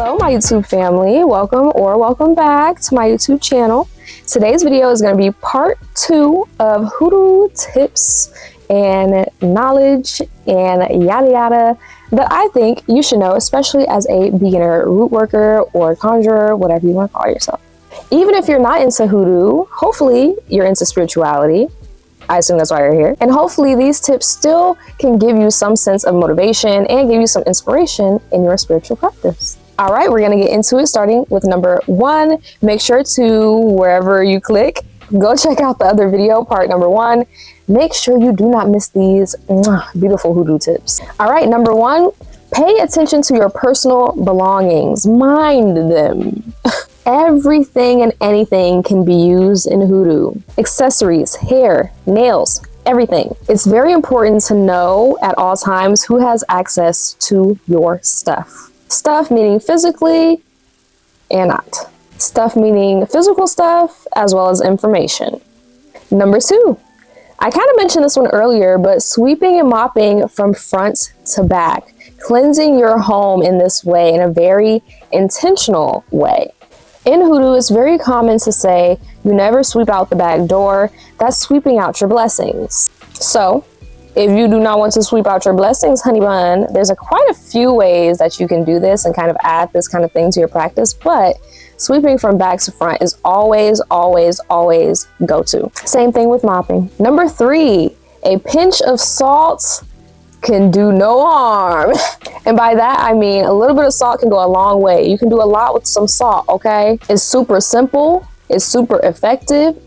Hello, my YouTube family. Welcome back to my YouTube channel. Today's video is going to be part 2 of Hoodoo tips and knowledge and yada yada that I think you should know, especially as a beginner root worker or conjurer, whatever you want to call yourself. Even if you're not into Hoodoo, hopefully you're into spirituality. I assume that's why you're here. And hopefully these tips still can give you some sense of motivation and give you some inspiration in your spiritual practice. All right, we're gonna get into it, starting with number 1. Make sure to, wherever you click, go check out the other video, part number 1. Make sure you do not miss these beautiful Hoodoo tips. All right, number 1, pay attention to your personal belongings. Mind them. Everything and anything can be used in Hoodoo. Accessories, hair, nails, everything. It's very important to know at all times who has access to your stuff. Stuff meaning physically and not. Stuff meaning physical stuff as well as information. Number 2, I kind of mentioned this one earlier, but sweeping and mopping from front to back. Cleansing your home in this way, in a very intentional way. In Hoodoo, it's very common to say, you never sweep out the back door. That's sweeping out your blessings. So, if you do not want to sweep out your blessings, honey bun, there's quite a few ways that you can do this and kind of add this kind of thing to your practice, but sweeping from back to front is always go-to. Same thing with mopping. Number 3, a pinch of salt can do no harm. And by that, I mean a little bit of salt can go a long way. You can do a lot with some salt, okay? It's super simple, it's super effective,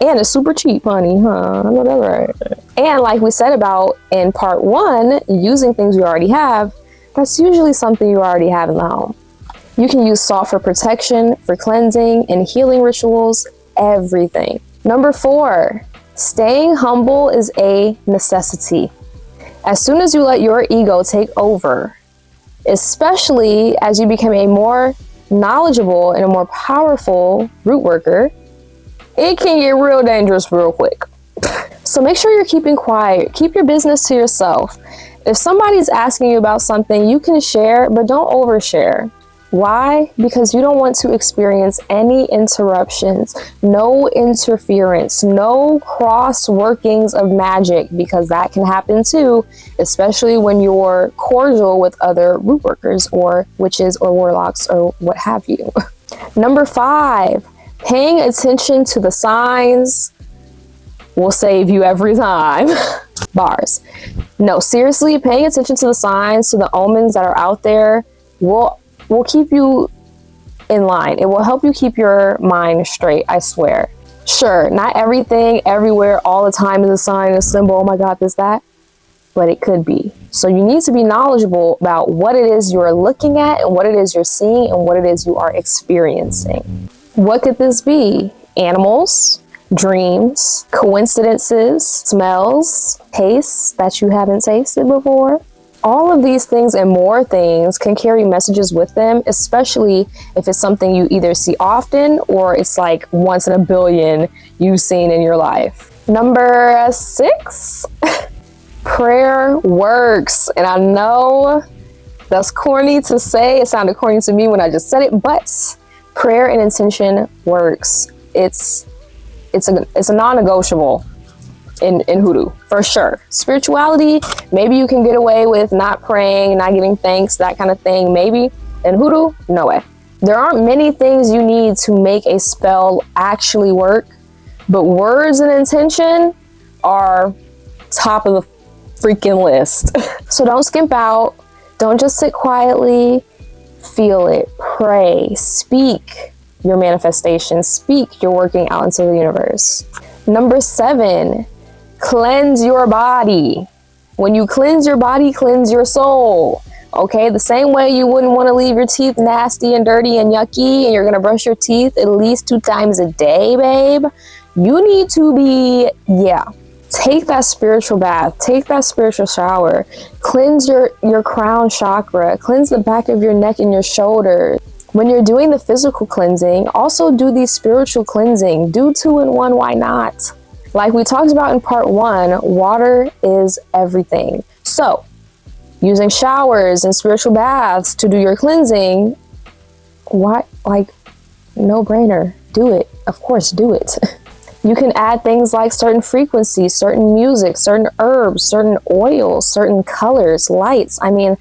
and it's super cheap, honey, huh? I know that's right. And like we said about in part 1, using things you already have, that's usually something you already have in the home. You can use salt for protection, for cleansing, and healing rituals, everything. Number 4, staying humble is a necessity. As soon as you let your ego take over, especially as you become a more knowledgeable and a more powerful root worker, it can get real dangerous real quick. So make sure you're keeping quiet. Keep your business to yourself. If somebody's asking you about something, you can share, but don't overshare. Why? Because you don't want to experience any interruptions, no interference, no cross workings of magic, because that can happen too, especially when you're cordial with other root workers or witches or warlocks or what have you. Number 5, paying attention to the signs will save you every time. Bars. No, seriously, paying attention to the signs, to the omens that are out there will keep you in line. It will help you keep your mind straight, I swear. Sure, not everything, everywhere, all the time is a sign, a symbol, oh my God, this, that, but it could be. So you need to be knowledgeable about what it is you're looking at and what it is you're seeing and what it is you are experiencing. What could this be? Animals, dreams, coincidences, smells, tastes that you haven't tasted before. All of these things and more things can carry messages with them, especially if it's something you either see often or it's like once in a billion you've seen in your life. Number 6, prayer works. And I know that's corny to say. It sounded corny to me when I just said it, but prayer and intention works. It's a non-negotiable. In Hoodoo, for sure. Spirituality, maybe you can get away with not praying, not giving thanks, that kind of thing, maybe. In Hoodoo, no way. There aren't many things you need to make a spell actually work, but words and intention are top of the freaking list. So don't skimp out. Don't just sit quietly. Feel it. Pray. Speak your manifestation. Speak your working out into the universe. Number 7, cleanse your body. When you cleanse your body, cleanse your soul. Okay, the same way you wouldn't want to leave your teeth nasty and dirty and yucky, and you're going to brush your teeth at least 2 times a day, babe. You need to be, take that spiritual bath, take that spiritual shower, cleanse your crown chakra, cleanse the back of your neck and your shoulders. When you're doing the physical cleansing, also do the spiritual cleansing. Do 2 in 1, why not? Like we talked about in part 1, water is everything. So using showers and spiritual baths to do your cleansing Why? Like, no brainer. Do it. Of course, do it. You can add things like certain frequencies, certain music, certain herbs, certain oils, certain colors, lights. I mean,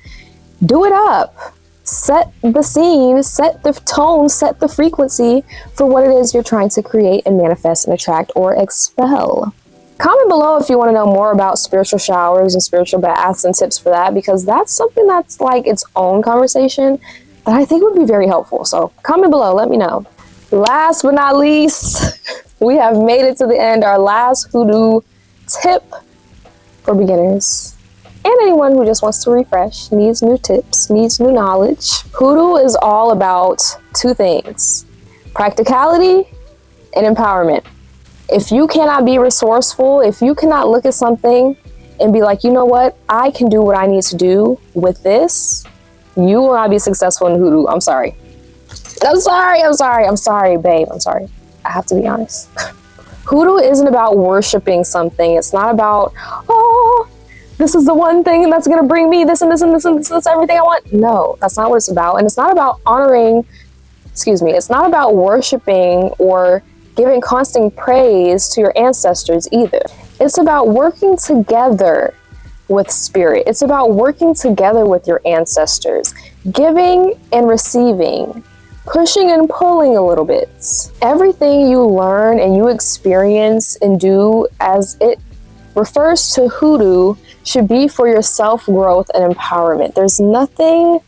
do it up. Set the scene, set the tone, set the frequency for what it is you're trying to create and manifest and attract or expel. Comment below if you want to know more about spiritual showers and spiritual baths and tips for that, because that's something that's like its own conversation that I think would be very helpful. So comment below, let me know. Last but not least, we have made it to the end. Our last hoodoo tip for beginners and anyone who just wants to refresh, needs new tips, needs new knowledge. Hoodoo is all about two things: practicality and empowerment. If you cannot be resourceful, if you cannot look at something and be like, you know what, I can do what I need to do with this, you will not be successful in hoodoo. I'm sorry. I'm sorry, babe. I'm sorry. I have to be honest. Hoodoo isn't about worshiping something. It's not about, oh, this is the one thing that's going to bring me this and this and this and this, that's everything I want. No, that's not what it's about. And it's not about it's not about worshiping or giving constant praise to your ancestors either. It's about working together with spirit. It's about working together with your ancestors, giving and receiving, pushing and pulling a little bit. Everything you learn and you experience and do as it refers to hoodoo should be for your self-growth and empowerment. There's nothing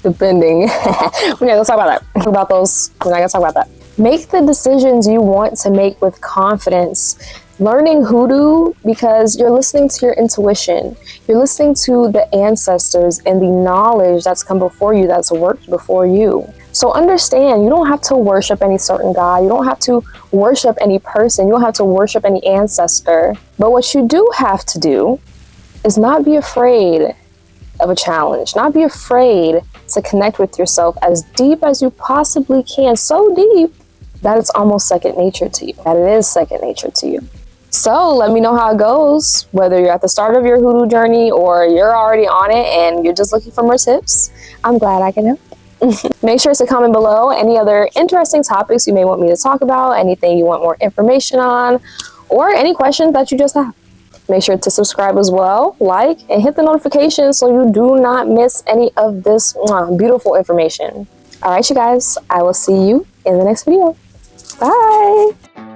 depending. We're not gonna talk about that. We're not gonna talk about that. Make the decisions you want to make with confidence. Learning hoodoo because you're listening to your intuition. You're listening to the ancestors and the knowledge that's come before you, that's worked before you. So understand, you don't have to worship any certain god. You don't have to worship any person. You don't have to worship any ancestor. But what you do have to do is not be afraid of a challenge. Not be afraid to connect with yourself as deep as you possibly can. So deep that it's almost second nature to you. That it is second nature to you. So let me know how it goes, whether you're at the start of your hoodoo journey or you're already on it and you're just looking for more tips. I'm glad I can help. Make sure to comment below any other interesting topics you may want me to talk about, anything you want more information on, or any questions that you just have. Make sure to subscribe as well, like, and hit the notifications so you do not miss any of this beautiful information. All right, you guys, I will see you in the next video. Bye.